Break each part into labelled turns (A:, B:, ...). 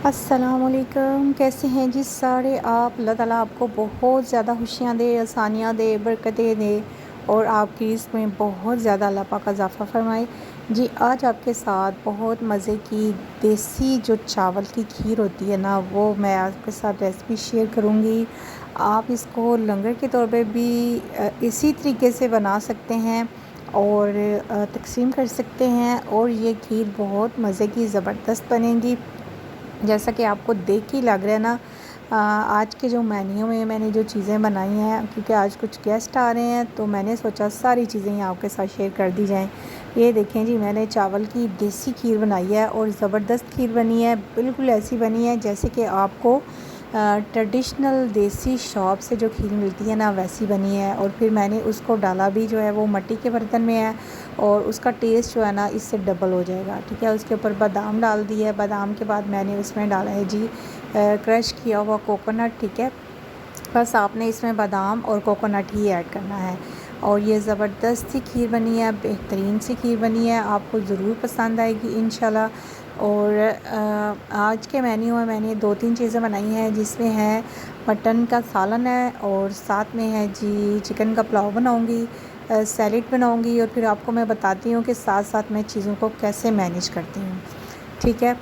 A: अस्सलामुअलैकुम, कैसे हैं जी सारे आप। अल्लाह ताला आपको बहुत ज़्यादा खुशियाँ दे, आसानियाँ दे, बरकतें दे और आपकी रिज़्क़ में बहुत ज़्यादा अल्लाह पाक इज़ाफ़ा फ़रमाए। जी आज आपके साथ बहुत मज़े की देसी जो चावल की खीर होती है ना, वो मैं आपके साथ रेसिपी शेयर करूँगी। आप इसको लंगर के तौर पे भी इसी तरीके से बना सकते हैं और तक़सीम कर सकते हैं और ये खीर बहुत मज़े की ज़बरदस्त बनेगी। जैसा कि आपको देख के ही लग रहा है ना, आज के जो मेन्यू में मैंने जो चीज़ें बनाई हैं, क्योंकि आज कुछ गेस्ट आ रहे हैं तो मैंने सोचा सारी चीज़ें ही आपके साथ शेयर कर दी जाएं। ये देखें जी, मैंने चावल की देसी खीर बनाई है और ज़बरदस्त खीर बनी है, बिल्कुल ऐसी बनी है जैसे कि आपको ट्रेडिशनल देसी शॉप से जो खीर मिलती है ना, वैसी बनी है। और फिर मैंने उसको डाला भी जो है वो मिट्टी के बर्तन में है और उसका टेस्ट जो है ना इससे डबल हो जाएगा। ठीक है, उसके ऊपर बादाम डाल दिए। बादाम के बाद मैंने उसमें डाला है जी क्रश किया हुआ कोकोनट। ठीक है, बस आपने इसमें बादाम और कोकोनट ही ऐड करना है और ये ज़बरदस्त सी खीर बनी है, बेहतरीन सी खीर बनी है, आपको ज़रूर पसंद आएगी इंशाल्लाह। और आज के मेन्यू में मैंने 2-3 चीज़ें बनाई हैं, जिसमें है मटन का सालन है और साथ में है जी चिकन का पुलाव बनाऊंगी, सैलेड बनाऊंगी और फिर आपको मैं बताती हूँ कि साथ साथ मैं चीज़ों को कैसे मैनेज करती हूँ। ठीक है,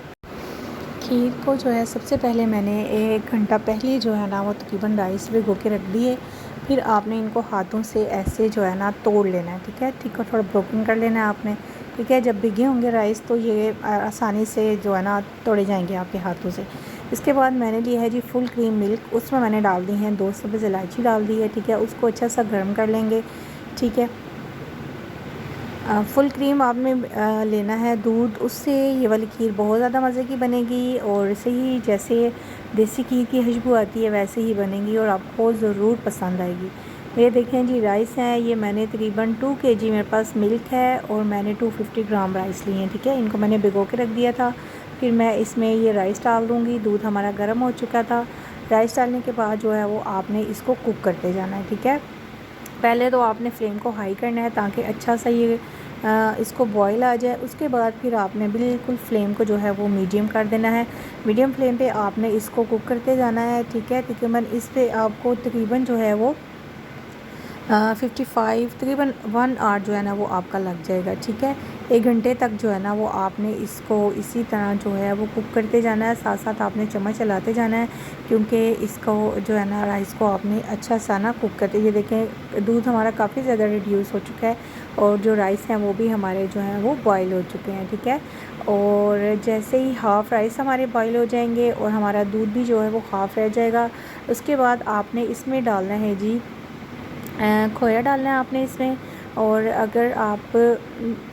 A: खीर को जो है सबसे पहले मैंने 1 घंटा पहले जो है ना वो तकरीबन राइस भिगो के रख दिए। फिर आपने इनको हाथों से ऐसे जो है ना तोड़ लेना है। ठीक है, ठीक है, थोड़ा ब्रोकन कर लेना है आपने। ठीक है, जब भिगे होंगे राइस तो ये आसानी से जो है ना तोड़े जाएंगे आपके हाथों से। इसके बाद मैंने लिया है जी फुल क्रीम मिल्क, उसमें मैंने डाल दी हैं 2 सब्ज़ इलायची डाल दी है। ठीक है, उसको अच्छा सा गर्म कर लेंगे। ठीक है, फुल क्रीम आपने लेना है दूध, उससे ये वाली खीर बहुत ज़्यादा मज़े की बनेगी और ऐसे ही जैसे देसी खीर की खुशबू आती है वैसे ही बनेगी और आपको ज़रूर पसंद आएगी। ये देखें जी राइस हैं, ये मैंने तकरीबन 2 केजी मेरे पास मिल्क है और मैंने 250 ग्राम राइस लिए हैं। ठीक है, इनको मैंने भिगो के रख दिया था। फिर मैं इसमें ये राइस डाल दूँगी। दूध हमारा गर्म हो चुका था। राइस डालने के बाद जो है वो आपने इसको कुक करते जाना है। ठीक है, पहले तो आपने फ्लेम को हाई करना है ताकि अच्छा सा ये इसको बॉईल आ जाए। उसके बाद फिर आपने बिल्कुल फ्लेम को जो है वो मीडियम कर देना है। मीडियम फ्लेम पे आपने इसको कुक करते जाना है। ठीक है, तकरीबन इस पे आपको तकरीबन जो है वो 55 तकरीबन 1 आवर जो है ना वो आपका लग जाएगा। ठीक है, 1 घंटे तक जो है ना वो आपने इसको इसी तरह जो है वो कुक करते जाना है। साथ साथ आपने चम्मच चलाते जाना है क्योंकि इसको जो है ना राइस को आपने अच्छा सा ना कुक करते। ये देखें दूध हमारा काफ़ी ज़्यादा रिड्यूस हो चुका है और जो राइस हैं वो भी हमारे जो हैं वो बॉयल हो चुके हैं। ठीक है, और जैसे ही हाफ़ राइस हमारे बॉयल हो जाएंगे और हमारा दूध भी जो है वो हाफ़ रह जाएगा, उसके बाद आपने इसमें डालना है जी खोया डालना है आपने इसमें। और अगर आप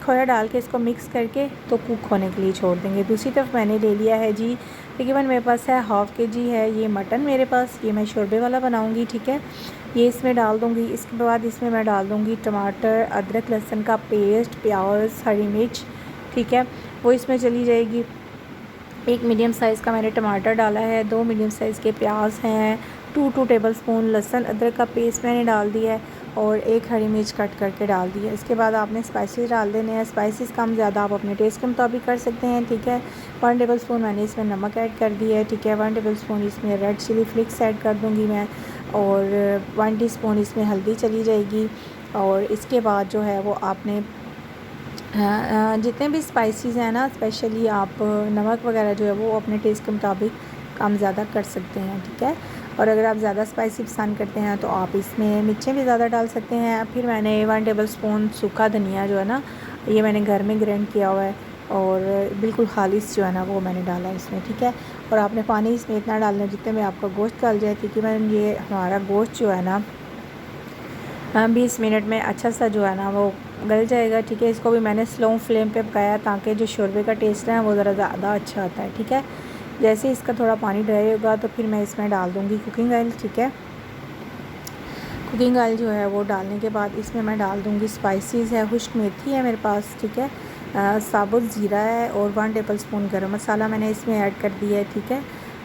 A: खोया डाल के इसको मिक्स करके तो कुक होने के लिए छोड़ देंगे। दूसरी तरफ मैंने ले लिया है जी तकरीबन मेरे पास है हाफ़ केजी है ये मटन मेरे पास, ये मैं शोरबे वाला बनाऊंगी। ठीक है, ये इसमें डाल दूंगी। इसके बाद इसमें मैं डाल दूंगी टमाटर, अदरक लहसुन का पेस्ट, प्याज, हरी मिर्च। ठीक है, वो इसमें चली जाएगी। 1 मीडियम साइज़ का मैंने टमाटर डाला है, 2 मीडियम साइज़ के प्याज हैं, 2 टेबलस्पून लहसुन अदरक का पेस्ट मैंने डाल दिया है और 1 हरी मिर्च कट करके डाल दी है। इसके बाद आपने स्पाइसेस डाल देने हैं। स्पाइसेस कम ज़्यादा आप अपने टेस्ट के मुताबिक कर सकते हैं। ठीक है, 1 टेबलस्पून मैंने इसमें नमक ऐड कर दिया है। ठीक है, 1 टेबलस्पून इसमें रेड चिली फ्लिक्स ऐड कर दूँगी मैं और 1 टीस्पून इसमें हल्दी चली जाएगी। और इसके बाद जो है वो आपने जितने भी स्पाइसेस हैं ना, स्पेशली आप नमक वगैरह जो है वो अपने टेस्ट के मुताबिक कम ज़्यादा कर सकते हैं। ठीक है, और अगर आप ज़्यादा स्पाइसी पसंद करते हैं तो आप इसमें मिर्चें भी ज़्यादा डाल सकते हैं। फिर मैंने 1 टेबलस्पून सूखा धनिया जो है ना, ये मैंने घर में ग्राइंड किया हुआ है और बिल्कुल खालिश जो है ना वो मैंने डाला है इसमें। ठीक है, और आपने पानी इसमें इतना डालना है जितने में आपका गोश्त गल जाए। तकरीबन ये हमारा गोश्त जो है ना 20 मिनट में अच्छा सा जो है ना वो गल जाएगा। ठीक है, इसको भी मैंने स्लो फ्लेम पे पकाया ताकि जो शोरबे का टेस्ट है वो ज़रा ज़्यादा अच्छा आता है। ठीक है, जैसे इसका थोड़ा पानी ड्राई होगा तो फिर मैं इसमें डाल दूँगी कुकिंग ऑयल। ठीक है, कुकिंग ऑयल जो है वो डालने के बाद इसमें मैं डाल दूँगी स्पाइसेस है, खुश्क मेथी है मेरे पास। ठीक है, साबुत ज़ीरा है और 1 टेबलस्पून गरम मसाला मैंने इसमें ऐड कर दिया है। ठीक है,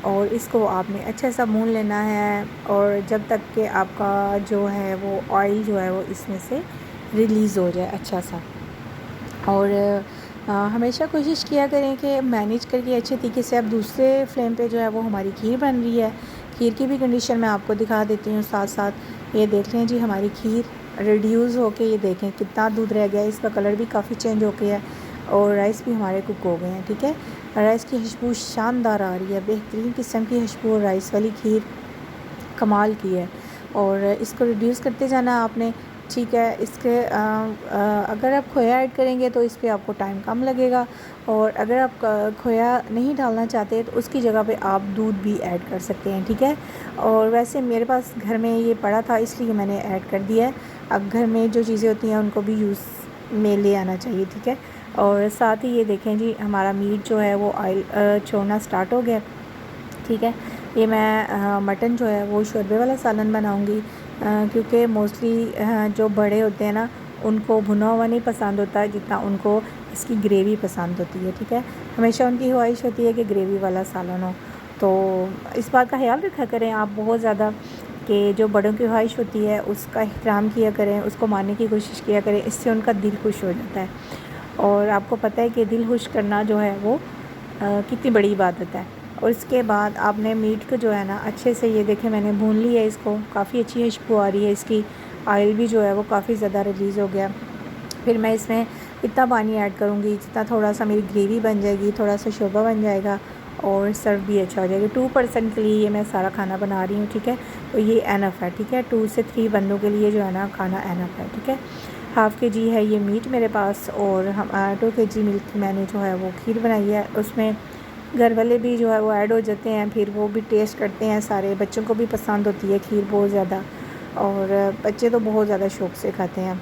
A: और इसको आपने अच्छा सा भून लेना है और जब तक कि आपका जो है वो ऑयल जो है वो इसमें से रिलीज़ हो जाए अच्छा सा। और हमेशा कोशिश किया करें कि मैनेज करके अच्छे तरीके से। अब दूसरे फ्लेम पे जो है वो हमारी खीर बन रही है। खीर की भी कंडीशन मैं आपको दिखा देती हूँ साथ साथ। ये देख लें जी, हमारी खीर रिड्यूस होके, ये देखें कितना दूध रह गया है, इसका कलर भी काफ़ी चेंज हो गया है और राइस भी हमारे कुक हो गए हैं। ठीक है, राइस की खुशबू शानदार आ रही है, बेहतरीन किस्म की खुशबू। राइस वाली खीर कमाल की है और इसको रिड्यूस करते जाना आपने। ठीक है, इसके अगर आप खोया ऐड करेंगे तो इस पे आपको टाइम कम लगेगा, और अगर आप खोया नहीं डालना चाहते तो उसकी जगह पे आप दूध भी ऐड कर सकते हैं। ठीक है, और वैसे मेरे पास घर में ये पड़ा था इसलिए मैंने ऐड कर दिया है। अब घर में जो चीज़ें होती हैं उनको भी यूज़ में ले आना चाहिए। ठीक है, और साथ ही ये देखें जी, हमारा मीट जो है वो ऑयल छोड़ना स्टार्ट हो गया। ठीक है, ये मैं मटन जो है वो शोरबे वाला सालन बनाऊंगी, क्योंकि मोस्टली जो बड़े होते हैं ना उनको भुना हुआ नहीं पसंद होता जितना उनको इसकी ग्रेवी पसंद होती है। ठीक है, हमेशा उनकी ख्वाहिश होती है कि ग्रेवी वाला सालन हो, तो इस बात का ख्याल रखा करें आप बहुत ज़्यादा कि जो बड़ों की ख्वाहिश होती है उसका एहतराम किया करें, उसको मानने की कोशिश किया करें, इससे उनका दिल खुश हो जाता है। और आपको पता है कि दिल खुश करना जो है वो कितनी बड़ी इबादत है। और इसके बाद आपने मीट को जो है ना अच्छे से, ये देखें मैंने भून लिया है इसको, काफ़ी अच्छी खुशबू आ रही है इसकी, ऑयल भी जो है वो काफ़ी ज़्यादा रिलीज़ हो गया। फिर मैं इसमें इतना पानी ऐड करूँगी जितना थोड़ा सा मेरी ग्रेवी बन जाएगी, थोड़ा सा शोरबा बन जाएगा और सर्व भी अच्छा हो जाएगा। 2 पर्सन के लिए ये मैं सारा खाना बना रही हूँ। ठीक है, तो ये एनफ है। ठीक है, 2 से 3 बंदों के लिए जो है ना खाना एनफ है। ठीक है, हाफ़ kg है ये मीट मेरे पास, और हम 2 kg मिल्क मैंने जो है वो खीर बनाई है। उसमें घर वाले भी जो है वो ऐड हो जाते हैं, फिर वो भी टेस्ट करते हैं सारे। बच्चों को भी पसंद होती है खीर बहुत ज़्यादा, और बच्चे तो बहुत ज़्यादा शौक़ से खाते हैं,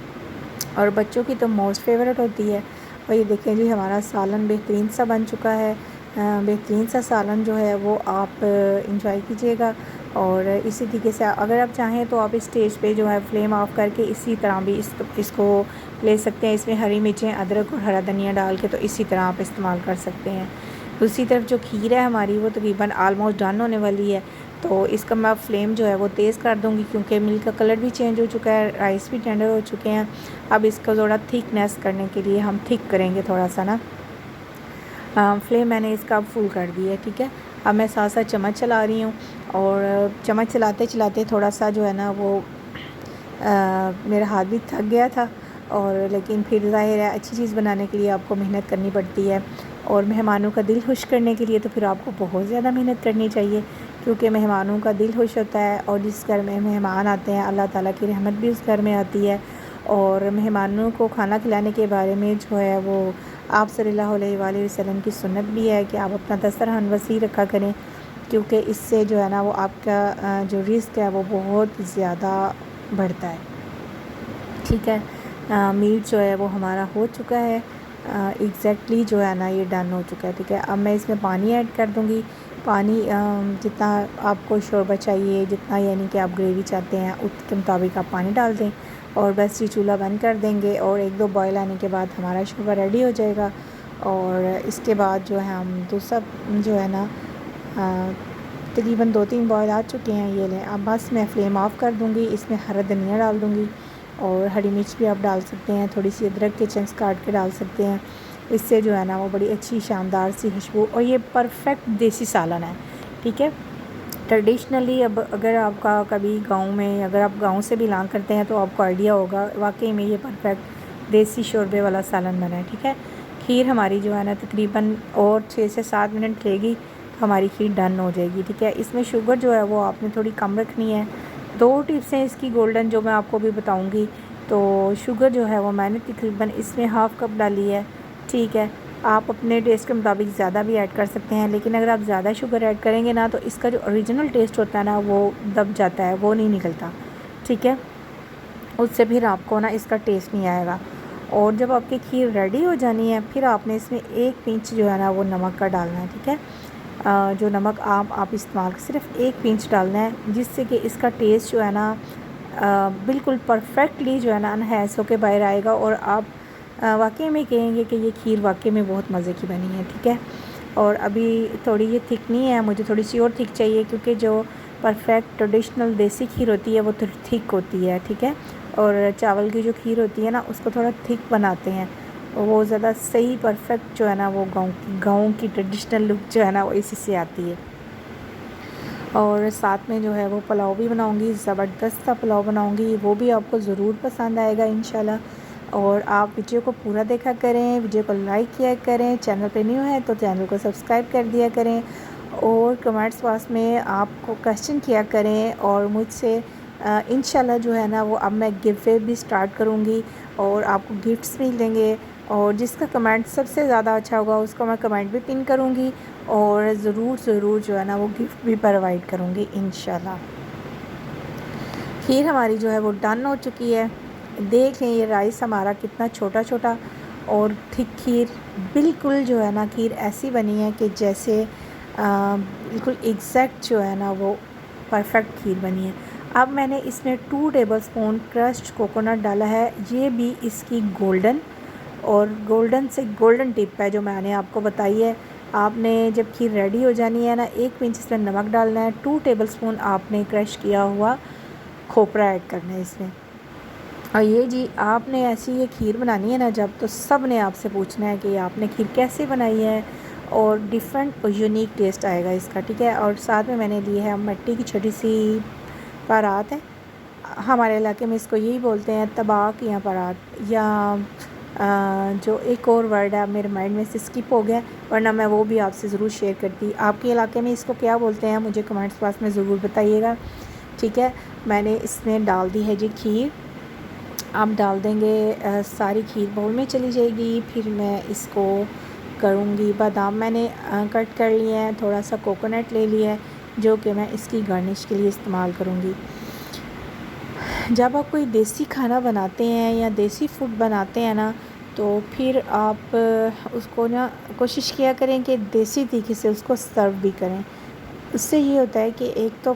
A: और बच्चों की तो मोस्ट फेवरेट होती है। और ये देखें जी, हमारा सालन बेहतरीन सा बन चुका है। बेहतरीन सा सालन जो है वो आप इंजॉय कीजिएगा। और इसी तरीके से अगर आप चाहें तो आप इस स्टेज पे जो है फ्लेम ऑफ करके इसी तरह भी इसको ले सकते हैं। इसमें हरी मिर्चें, अदरक और हरा धनिया डाल के तो इसी तरह आप इस्तेमाल कर सकते हैं। दूसरी तरफ जो खीर है हमारी वो तकरीबन आलमोस्ट डन होने वाली है, तो इसका मैं फ्लेम जो है वो तेज़ कर दूँगी, क्योंकि मिल्क का कलर भी चेंज हो चुका है, राइस भी टेंडर हो चुके हैं। अब इसको थोड़ा थिकनेस करने के लिए हम थिक करेंगे थोड़ा सा ना। फ्लेम मैंने इसका फुल कर दी है। ठीक है, अब मैं साथ साथ चम्मच चला रही हूँ, और चम्मच चलाते चलाते थोड़ा सा जो है ना वो मेरा हाथ भी थक गया था, और लेकिन फिर ज़ाहिर है अच्छी चीज़ बनाने के लिए आपको मेहनत करनी पड़ती है, और मेहमानों का दिल खुश करने के लिए तो फिर आपको बहुत ज़्यादा मेहनत करनी चाहिए, क्योंकि मेहमानों का दिल खुश होता है, और जिस घर में मेहमान आते हैं अल्लाह ताला की रहमत भी उस घर में आती है। और मेहमानों को खाना खिलाने के बारे में जो है वो आप सल्लल्लाहु अलैहि वसल्लम की सुन्नत भी है कि आप अपना दस्तरखान वसी रखा करें, क्योंकि इससे जो है ना वो आपका जो रिस्क है वो बहुत ज़्यादा बढ़ता है। ठीक है, मीट जो है वो हमारा हो चुका है, एग्जैक्टली जो है ना ये डन हो चुका है। ठीक है, अब मैं इसमें पानी ऐड कर दूँगी। पानी जितना आपको शोरबा चाहिए, जितना यानी कि आप ग्रेवी चाहते हैं उसके मुताबिक आप पानी डाल दें, और बस ये चूल्हा बंद कर देंगे, और 1-2 बॉयल आने के बाद हमारा शोरबा रेडी हो जाएगा। और इसके बाद जो है हम दूसरा जो है ना तकरीबन 2-3 बॉयल आ चुके हैं, ये लें। अब बस मैं फ्लेम ऑफ कर दूँगी, इसमें हरा धनिया डाल दूँगी, और हरी मिर्च भी आप डाल सकते हैं, थोड़ी सी अदरक के चंक्स काट के डाल सकते हैं। इससे जो है ना वो बड़ी अच्छी शानदार सी खुशबू, और ये परफेक्ट देसी सालन है। ठीक है, ट्रेडिशनली अब अगर आपका कभी गांव में, अगर आप गांव से बिलोंग करते हैं तो आपको आइडिया होगा वाकई में ये परफेक्ट देसी शोरबे वाला सालन बना है। ठीक है, खीर हमारी जो है ना तकरीबन और 6 से 7 मिनट लेगी तो हमारी खीर डन हो जाएगी। ठीक है, इसमें शुगर जो है वो आपने थोड़ी कम रखनी है। 2 टिप्स हैं इसकी गोल्डन जो मैं आपको भी बताऊँगी। तो शुगर जो है वो मैंने तकरीबन इसमें हाफ़ कप डाली है। ठीक है, आप अपने टेस्ट के मुताबिक ज़्यादा भी ऐड कर सकते हैं, लेकिन अगर आप ज़्यादा शुगर ऐड करेंगे ना तो इसका जो ओरिजिनल टेस्ट होता है ना वो दब जाता है, वो नहीं निकलता। ठीक है, उससे फिर आपको ना इसका टेस्ट नहीं आएगा। और जब आपकी खीर रेडी हो जानी है फिर आपने इसमें 1 पिंच जो है ना वो नमक का डालना है। ठीक है, जो नमक आप इस्तेमाल सिर्फ 1 पिंच डालना है, जिससे कि इसका टेस्ट जो है ना बिल्कुल परफेक्टली जो है ना एनहांस होकर बाहर आएगा, और आप वाकई में कहेंगे कि ये खीर वाकई में बहुत मज़े की बनी है। ठीक है, और अभी थोड़ी ये थिक नहीं है, मुझे थोड़ी सी और थिक चाहिए, क्योंकि जो परफेक्ट ट्रेडिशनल देसी खीर होती है वो थोड़ी थिक होती है। ठीक है, और चावल की जो खीर होती है ना उसको थोड़ा थिक बनाते हैं, वो ज़्यादा सही परफेक्ट जो है ना वो गाँव की ट्रेडिशनल लुक जो है ना वो इसी से आती है। और साथ में जो है वो पुलाव भी बनाऊंगी, ज़बरदस्त सा पुलाव बनाऊंगी, वो भी आपको ज़रूर पसंद आएगा इंशाल्लाह। और आप वीडियो को पूरा देखा करें, वीडियो को लाइक किया करें, चैनल पे न्यू है तो चैनल को सब्सक्राइब कर दिया करें और कमेंट्स बॉक्स में आपको क्वेश्चन किया करें। और मुझसे इंशाल्लाह जो है ना वो अब मैं गिव वे भी स्टार्ट करूँगी और आपको गिफ्ट्स मिलेंगे। और जिसका कमेंट सबसे ज़्यादा अच्छा होगा उसको मैं कमेंट भी पिन करूँगी और ज़रूर जो है ना वो गिफ्ट भी प्रोवाइड करूँगी इंशाल्लाह। खीर हमारी जो है वो डन हो चुकी है। देख लें ये राइस हमारा कितना छोटा छोटा और थिक खीर, बिल्कुल जो है ना खीर ऐसी बनी है कि जैसे बिल्कुल एग्जैक्ट जो है ना वो परफेक्ट खीर बनी है। अब मैंने इसमें 2 टेबलस्पून क्रश्ड कोकोनट डाला है। ये भी इसकी गोल्डन से गोल्डन टिप है जो मैंने आपको बताई है। आपने जब खीर रेडी हो जानी है ना 1 पिंच इसमें नमक डालना है, 2 टेबलस्पून आपने क्रश किया हुआ खोपरा ऐड करना है इसमें। और ये जी आपने ऐसी ये खीर बनानी है ना जब, तो सब ने आपसे पूछना है कि आपने खीर कैसे बनाई है और डिफरेंट और यूनिक टेस्ट आएगा इसका, ठीक है। और साथ में मैंने ली है मिट्टी की छोटी सी परात है, हमारे इलाके में इसको यही बोलते हैं तबाक या परात, या जो एक और वर्ड है मेरे माइंड में से स्किप हो गया, वरना मैं वो भी आपसे ज़रूर शेयर करती। आपके इलाके में इसको क्या बोलते हैं मुझे कमेंट्स बॉक्स में ज़रूर बताइएगा, ठीक है। मैंने इसमें डाल दी है जी खीर। आप डाल देंगे, सारी खीर बाउल में चली जाएगी। फिर मैं इसको करूँगी, बादाम मैंने कट कर लिए हैं, थोड़ा सा कोकोनट ले लिया है जो कि मैं इसकी गार्निश के लिए इस्तेमाल करूँगी। जब आप कोई देसी खाना बनाते हैं या देसी फूड बनाते हैं ना, तो फिर आप उसको ना कोशिश किया करें कि देसी तरीके से उसको सर्व भी करें। उससे ये होता है कि एक तो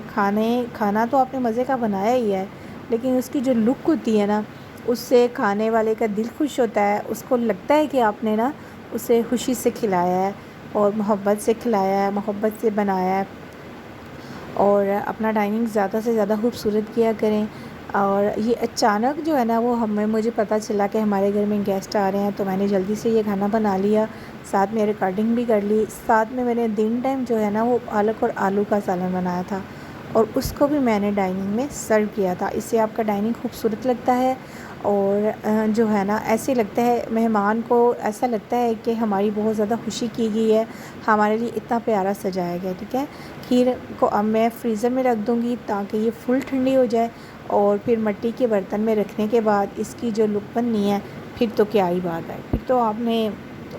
A: खाना तो आपने मज़े का बनाया ही है, लेकिन उसकी जो लुक होती है ना उससे खाने वाले का दिल खुश होता है, उसको लगता है कि आपने ना उसे खुशी से खिलाया है और मोहब्बत से खिलाया है, मोहब्बत से बनाया है। और अपना डाइनिंग ज़्यादा से ज़्यादा खूबसूरत किया करें। और ये अचानक जो है ना वो मुझे पता चला कि हमारे घर में गेस्ट आ रहे हैं, तो मैंने जल्दी से ये खाना बना लिया, साथ में रिकॉर्डिंग भी कर ली। साथ में मैंने दिन टाइम जो है ना वो पालक और आलू का सालन बनाया था और उसको भी मैंने डाइनिंग में सर्व किया था। इससे आपका डाइनिंग खूबसूरत लगता है और जो है ना ऐसे लगता है मेहमान को, ऐसा लगता है कि हमारी बहुत ज़्यादा खुशी की गई है, हमारे लिए इतना प्यारा सजाया गया, ठीक है। खीर को अब मैं फ्रीज़र में रख दूँगी ताकि ये फुल ठंडी हो जाए और फिर मिट्टी के बर्तन में रखने के बाद इसकी जो लुक बननी है फिर तो क्या ही बात है, फिर तो आपने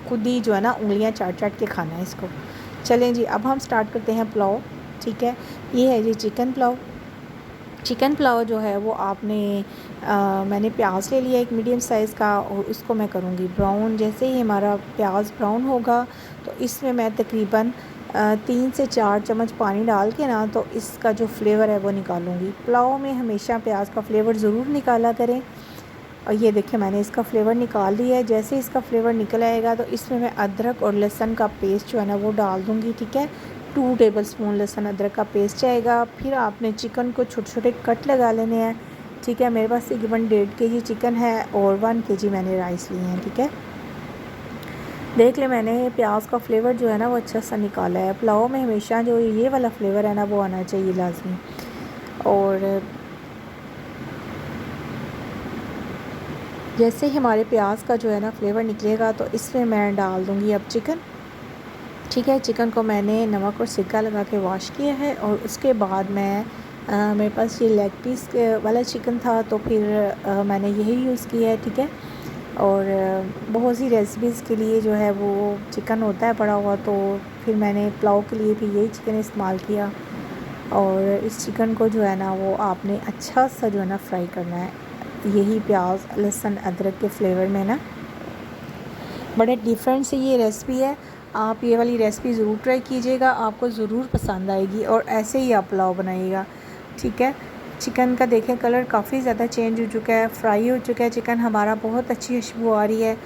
A: खुद ही जो है ना उंगलियां चाट चाट के खाना है इसको। चलें जी, अब हम स्टार्ट करते हैं पुलाव, ठीक है। ये है जी चिकन पुलाव जो है वो मैंने प्याज ले लिया एक मीडियम साइज़ का और उसको मैं करूँगी ब्राउन। जैसे ही हमारा प्याज ब्राउन होगा तो इसमें मैं तकरीबन 3 से 4 चम्मच पानी डाल के ना तो इसका जो फ्लेवर है वो निकालूंगी। पुलाव में हमेशा प्याज का फ्लेवर ज़रूर निकाला करें। और ये देखिए मैंने इसका फ्लेवर निकाल लिया है। जैसे इसका फ्लेवर निकल आएगा तो इसमें मैं अदरक और लहसुन का पेस्ट जो है ना वो डाल दूँगी, ठीक है। 2 टेबलस्पून लहसुन अदरक का पेस्ट जाएगा। फिर आपने चिकन को छोटे छोटे कट लगा लेने हैं, ठीक है। मेरे पास तकरीबन 1.5 kg चिकन है और 1 kg मैंने राइस लिए हैं, ठीक है। देख ले मैंने प्याज का फ्लेवर जो है ना वो अच्छा सा निकाला है। पुलाव में हमेशा जो ये वाला फ्लेवर है ना वो आना चाहिए लाजमी। और जैसे ही हमारे प्याज का जो है ना फ्लेवर निकलेगा तो इसमें मैं डाल दूँगी अब चिकन, ठीक है। चिकन को मैंने नमक और सिरका लगा के वॉश किया है और उसके बाद मेरे पास ये लेग पीस वाला चिकन था तो फिर मैंने यही यूज़ किया है, ठीक है। और बहुत सी रेसिपीज़ के लिए जो है वो चिकन होता है पड़ा हुआ, तो फिर मैंने पुलाव के लिए भी यही चिकन इस्तेमाल किया। और इस चिकन को जो है ना वो आपने अच्छा सा जो है ना फ्राई करना है, यही प्याज लहसुन अदरक के फ्लेवर में ना। बड़े डिफरेंट से ये रेसिपी है, आप ये वाली रेसिपी ज़रूर ट्राई कीजिएगा, आपको ज़रूर पसंद आएगी और ऐसे ही आप पुलाव बनाइएगा, ठीक है। चिकन का देखें कलर काफ़ी ज़्यादा चेंज हो चुका है, फ्राई हो चुका है चिकन हमारा, बहुत अच्छी खुशबू आ रही है।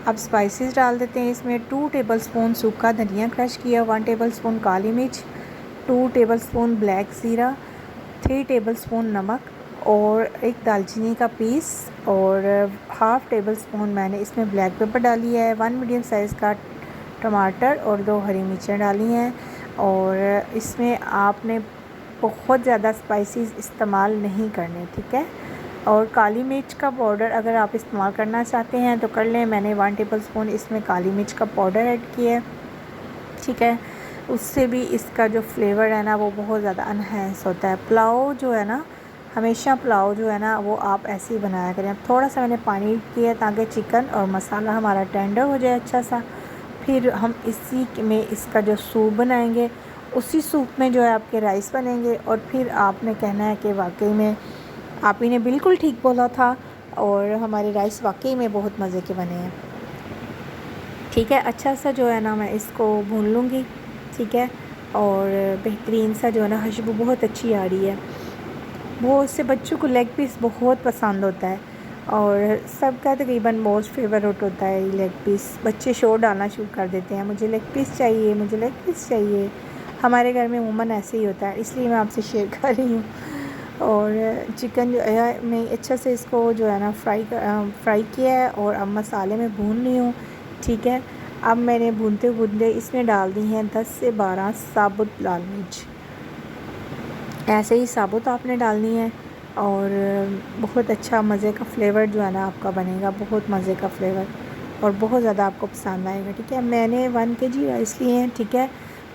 A: अब स्पाइसेस डाल देते हैं इसमें। 2 टेबलस्पून सूखा धनिया क्रश किया, 1 टेबलस्पून काली मिर्च, 2 टेबलस्पून ब्लैक ज़ीरा, 3 टेबलस्पून नमक और एक दालचीनी का पीस और हाफ़ टेबल स्पून मैंने इसमें ब्लैक पेपर डाली है, 1 मीडियम साइज़ का टमाटर और 2 हरी मिर्चें डाली हैं। और इसमें आपने बहुत ज़्यादा स्पाइसेस इस्तेमाल नहीं करने, ठीक है। और काली मिर्च का पाउडर अगर आप इस्तेमाल करना चाहते हैं तो कर लें। मैंने 1 टेबल स्पून इसमें काली मिर्च का पाउडर ऐड किया है, ठीक है। उससे भी इसका जो फ्लेवर है ना वो बहुत ज़्यादा एनहेंस होता है। पुलाव जो है ना, हमेशा पुलाव जो है ना वो आप ऐसे ही बनाया करें। थोड़ा सा मैंने पानी किया ताकि चिकन और मसाला हमारा टेंडर हो जाए अच्छा सा। फिर हम इसी में इसका जो सूप बनाएंगे, उसी सूप में जो है आपके राइस बनेंगे। और फिर आपने कहना है कि वाकई में आप ही ने बिल्कुल ठीक बोला था और हमारे राइस वाकई में बहुत मज़े के बने हैं, ठीक है। अच्छा सा जो है ना मैं इसको भून लूँगी, ठीक है। और बेहतरीन सा जो है ना खुशबू बहुत अच्छी आ रही है। बहुत से बच्चों को लेग पीस बहुत पसंद होता है और सबका तकरीबन मोस्ट फेवरेट होता है ये लेग पीस। बच्चे शोर डालना शुरू कर देते हैं, मुझे लेग पीस चाहिए, मुझे लेग पीस चाहिए। हमारे घर में उमूमन ऐसे ही होता है, इसलिए मैं आपसे शेयर कर रही हूँ। और चिकन जो है मैं अच्छा से इसको जो है ना फ्राई किया है और अब मसाले में भून रही हूँ, ठीक है। अब मैंने भूनते भूनते इसमें डाल दी हैं 10 से 12 साबुत लाल मिर्च। ऐसे ही साबुत आपने डालनी है और बहुत अच्छा मज़े का फ्लेवर जो है ना आपका बनेगा, बहुत मज़े का फ्लेवर और बहुत ज़्यादा आपको पसंद आएगा, ठीक है। मैंने 1 केजी राइस लिए हैं, ठीक है।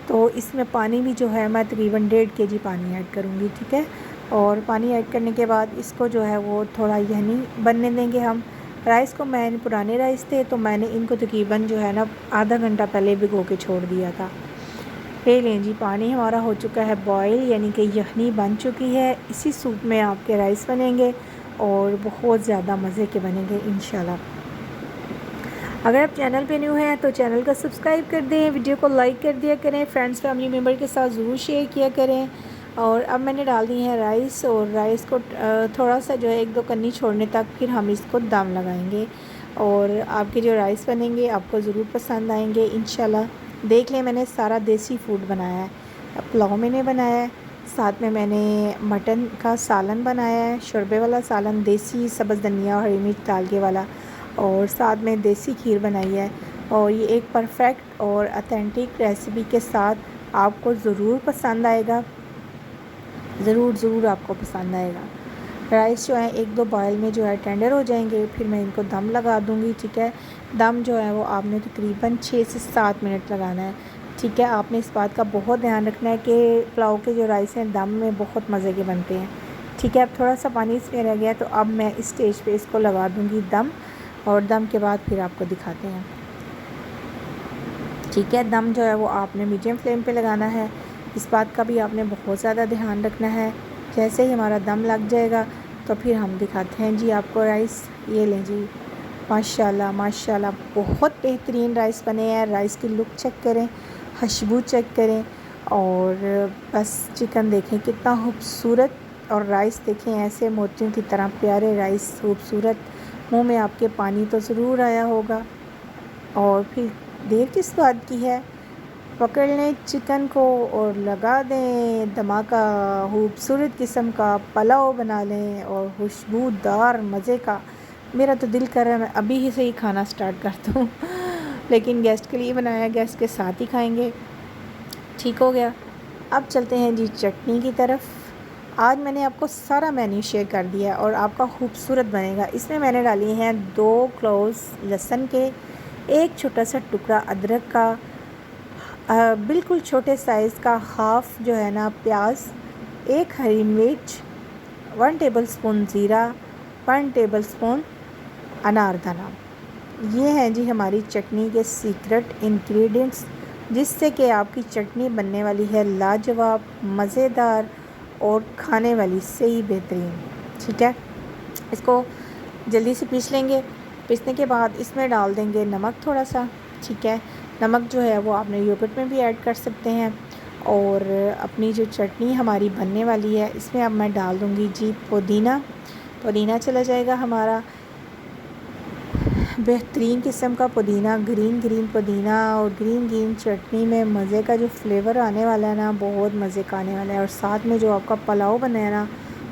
A: तो इसमें पानी भी जो है मैं तकरीबन 1.5 केजी पानी ऐड करूँगी, ठीक है। और पानी ऐड करने के बाद इसको जो है वो थोड़ा यहनी बनने देंगे हम। राइस को मैंने पुराने राइस थे तो मैंने इनको तकरीबन जो है ना आधा घंटा पहले भिगो के छोड़ दिया था। ये लें जी, पानी हमारा हो चुका है बॉयल, यानी कि यखनी बन चुकी है। इसी सूप में आपके राइस बनेंगे और बहुत ज़्यादा मज़े के बनेंगे इंशाल्लाह। अगर आप चैनल पे न्यू हैं तो चैनल को सब्सक्राइब कर दें, वीडियो को लाइक कर दिया करें, फ्रेंड्स फैमिली मेम्बर के साथ ज़रूर शेयर किया करें। और अब मैंने डाल दी है राइस और राइस को थोड़ा सा जो है 1-2 कन्नी छोड़ने तक फिर हम इसको दम लगाएंगे। और आपके जो राइस बनेंगे आपको ज़रूर पसंद आएंगे इंशाल्लाह। देख लें, मैंने सारा देसी फूड बनाया है। पुलाव मैंने बनाया है, साथ में मैंने मटन का सालन बनाया है, शोरबे वाला सालन, देसी सब्ज़ धनिया और हरी मिर्च डाल के वाला। और साथ में देसी खीर बनाई है। और ये एक परफेक्ट और ऑथेंटिक रेसिपी के साथ आपको ज़रूर पसंद आएगा, ज़रूर आपको पसंद आएगा। राइस जो है 1-2 बॉयल में जो है टेंडर हो जाएंगे, फिर मैं इनको दम लगा दूंगी, ठीक है। दम जो है वो आपने तकरीबन 6 से 7 मिनट लगाना है, ठीक है। आपने इस बात का बहुत ध्यान रखना है कि पुलाव के जो राइस हैं दम में बहुत मज़े के बनते हैं, ठीक है। अब थोड़ा सा पानी इसमें रह गया तो अब मैं इस स्टेज पे इसको लगा दूंगी दम। और दम के बाद फिर आपको दिखाते हैं, ठीक है। दम जो है वो आपने मीडियम फ्लेम पे लगाना है, इस बात का भी आपने बहुत ज़्यादा ध्यान रखना है। जैसे ही हमारा दम लग जाएगा तो फिर हम दिखाते हैं जी आपको राइस। ये लें जी, माशाल्लाह माशाल्लाह बहुत बेहतरीन राइस बने हैं। राइस की लुक चेक करें, खुशबू चेक करें और बस चिकन देखें कितना खूबसूरत और राइस देखें ऐसे मोतियों की तरह प्यारे राइस, खूबसूरत। मुंह में आपके पानी तो ज़रूर आया होगा। और फिर देर किस बात की है, पकड़ लें चिकन को और लगा दें धमाका, खूबसूरत किस्म का पुलाव बना लें और खुशबूदार मज़े का। मेरा तो दिल कर रहा है मैं अभी ही से ही खाना स्टार्ट कर दूँ लेकिन गेस्ट के लिए बनाया, गेस्ट के साथ ही खाएंगे, ठीक हो गया। अब चलते हैं जी चटनी की तरफ। आज मैंने आपको सारा मेन्यू शेयर कर दिया और आपका खूबसूरत बनेगा। इसमें मैंने डाली हैं 2 क्लोव्स लहसुन के, एक छोटा सा टुकड़ा अदरक का, बिल्कुल छोटे साइज़ का हाफ़ जो है ना प्याज, एक हरी मिर्च, 1 टेबलस्पून ज़ीरा, 1 टेबलस्पून अनारदाना। ये हैं जी हमारी चटनी के सीक्रेट इंग्रेडिएंट्स, जिससे कि आपकी चटनी बनने वाली है लाजवाब, मज़ेदार और खाने वाली से ही बेहतरीन, ठीक है। इसको जल्दी से पीस लेंगे। पीसने के बाद इसमें डाल देंगे नमक थोड़ा सा, ठीक है। नमक जो है वो आपने योगर्ट में भी ऐड कर सकते हैं। और अपनी जो चटनी हमारी बनने वाली है इसमें अब मैं डाल दूँगी जी पुदीना। पुदीना चला जाएगा हमारा, बेहतरीन किस्म का पुदीना, ग्रीन पुदीना। और ग्रीन चटनी में मज़े का जो फ्लेवर आने वाला है ना, बहुत मज़े का आने वाला है। और साथ में जो आपका पुलाव बना है ना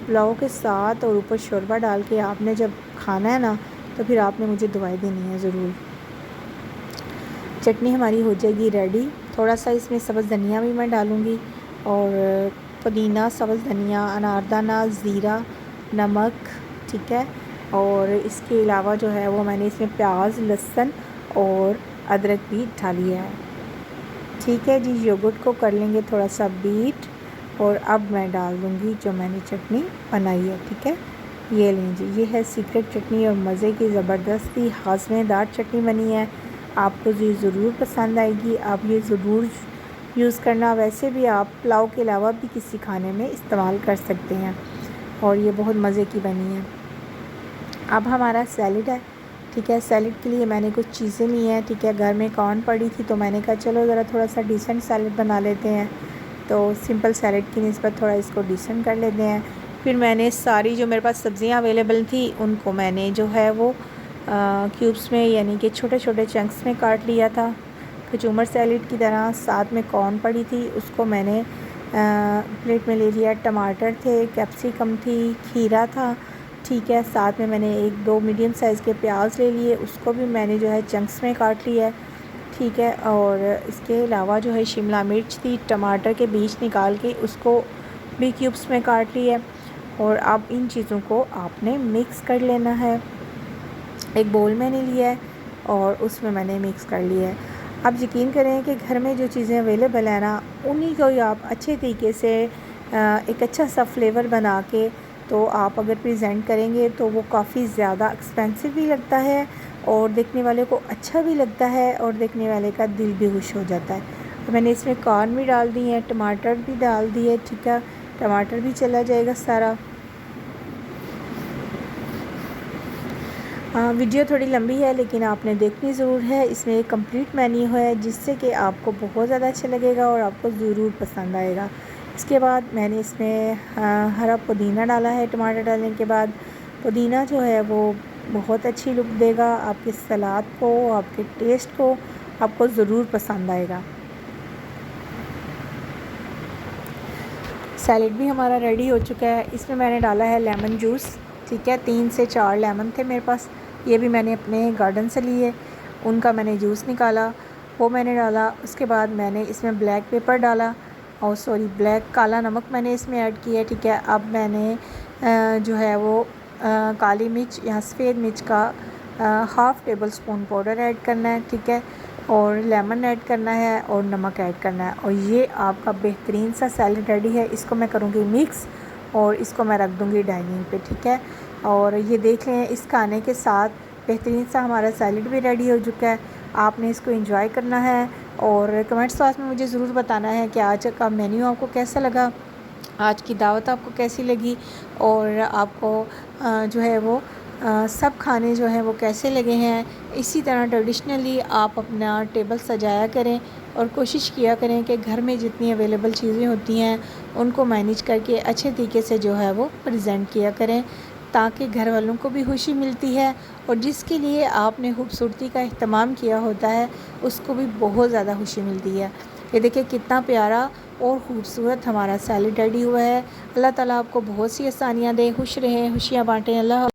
A: पुलाव के साथ और ऊपर शोरबा डाल के आपने जब खाना है ना, तो फिर आपने मुझे दुआएं देनी है ज़रूर। चटनी हमारी हो जाएगी रेडी। थोड़ा सा इसमें सब्ज़ धनिया भी मैं डालूँगी और पुदीना, सब्ज़ धनिया, अनारदाना, ज़ीरा, नमक, ठीक है। और इसके अलावा जो है वो मैंने इसमें प्याज, लहसुन और अदरक भी डाली है, ठीक है जी। योगर्ट को कर लेंगे थोड़ा सा बीट और अब मैं डाल दूँगी जो मैंने चटनी बनाई है, ठीक है। ये लें जी, ये है सीक्रेट चटनी और मज़े की ज़बरदस्ती हाज़मेदार चटनी बनी है। आपको ये ज़रूर पसंद आएगी, आप ये ज़रूर यूज़ करना। वैसे भी आप पुलाव के अलावा भी किसी खाने में इस्तेमाल कर सकते हैं और ये बहुत मज़े की बनी है। अब हमारा सैलड है, ठीक है। सैलड के लिए मैंने कुछ चीज़ें ली हैं, ठीक है। घर में कॉर्न पड़ी थी तो मैंने कहा चलो ज़रा थोड़ा सा डिसेंट सैलड बना लेते हैं, तो सिंपल सैलड की निस्बत थोड़ा इसको डिसेंट कर लेते हैं। फिर मैंने सारी जो मेरे पास सब्ज़ियाँ अवेलेबल थी उनको मैंने जो है वो क्यूब्स में यानी कि छोटे छोटे चंक्स में काट लिया था, कचूमर सैलड की तरह। साथ में कॉर्न पड़ी थी, उसको मैंने प्लेट में ले लिया। टमाटर थे, कैप्सिकम थी, खीरा था, ठीक है। साथ में मैंने 1-2 मीडियम साइज़ के प्याज ले लिए, उसको भी मैंने जो है चंक्स में काट लिया है, ठीक है। और इसके अलावा जो है शिमला मिर्च थी, टमाटर के बीज निकाल के उसको भी क्यूब्स में काट लिया। और अब इन चीज़ों को आपने मिक्स कर लेना है। एक बोल मैंने लिया है और उसमें मैंने मिक्स कर लिया है। आप यकीन करें कि घर में जो चीज़ें अवेलेबल है ना, उन्हीं को ही आप अच्छे तरीके से एक अच्छा सा फ्लेवर बना के तो आप अगर प्रेजेंट करेंगे तो वो काफ़ी ज़्यादा एक्सपेंसिव भी लगता है और देखने वाले को अच्छा भी लगता है और देखने वाले का दिल भी खुश हो जाता है। तो मैंने इसमें कॉर्न भी डाल दी है, टमाटर भी डाल दिए, ठीक है। टमाटर भी चला जाएगा सारा। वीडियो थोड़ी लंबी है लेकिन आपने देखनी ज़रूर है। इसमें एक कंप्लीट मेन्यू है जिससे कि आपको बहुत ज़्यादा अच्छा लगेगा और आपको ज़रूर पसंद आएगा। इसके बाद मैंने इसमें हरा पुदीना डाला है। टमाटर डालने के बाद पुदीना जो है वो बहुत अच्छी लुक देगा आपके सलाद को, आपके टेस्ट को, आपको ज़रूर पसंद आएगा। सैलेड भी हमारा रेडी हो चुका है। इसमें मैंने डाला है लेमन जूस, ठीक है। 3 से 4 लेमन थे मेरे पास, ये भी मैंने अपने गार्डन से लिए, उनका मैंने जूस निकाला, वो मैंने डाला। उसके बाद मैंने इसमें ब्लैक पेपर डाला और ब्लैक काला नमक मैंने इसमें ऐड किया, ठीक है। अब मैंने जो है वो काली मिर्च या सफ़ेद मिर्च का half table spoon powder add करना है, ठीक है। और लेमन ऐड करना है और नमक ऐड करना है और ये आपका बेहतरीन सा सैलड रेडी है। इसको मैं करूँगी मिक्स और इसको मैं रख दूँगी डाइनिंग पे, ठीक है। और ये देख लें, इस खाने के साथ बेहतरीन सा हमारा सैलड भी रेडी हो चुका है। आपने इसको एंजॉय करना है और कमेंट्स बॉक्स में मुझे ज़रूर बताना है कि आज का मेन्यू आपको कैसा लगा, आज की दावत आपको कैसी लगी और आपको जो है वो सब खाने जो हैं वो कैसे लगे हैं। इसी तरह ट्रेडिशनली आप अपना टेबल सजाया करें और कोशिश किया करें कि घर में जितनी अवेलेबल चीज़ें होती हैं उनको मैनेज करके अच्छे तरीके से जो है वो प्रेजेंट किया करें, ताकि घर वालों को भी खुशी मिलती है और जिसके लिए आपने खूबसूरती का अहतमाम किया होता है उसको भी बहुत ज़्यादा खुशी मिलती है। ये देखिए कितना प्यारा और ख़ूबसूरत हमारा सैलड रेडी हुआ है। अल्लाह ताला आपको बहुत सी आसानियाँ दे, खुश रहें, खुशियाँ बाँटें। अल्लाह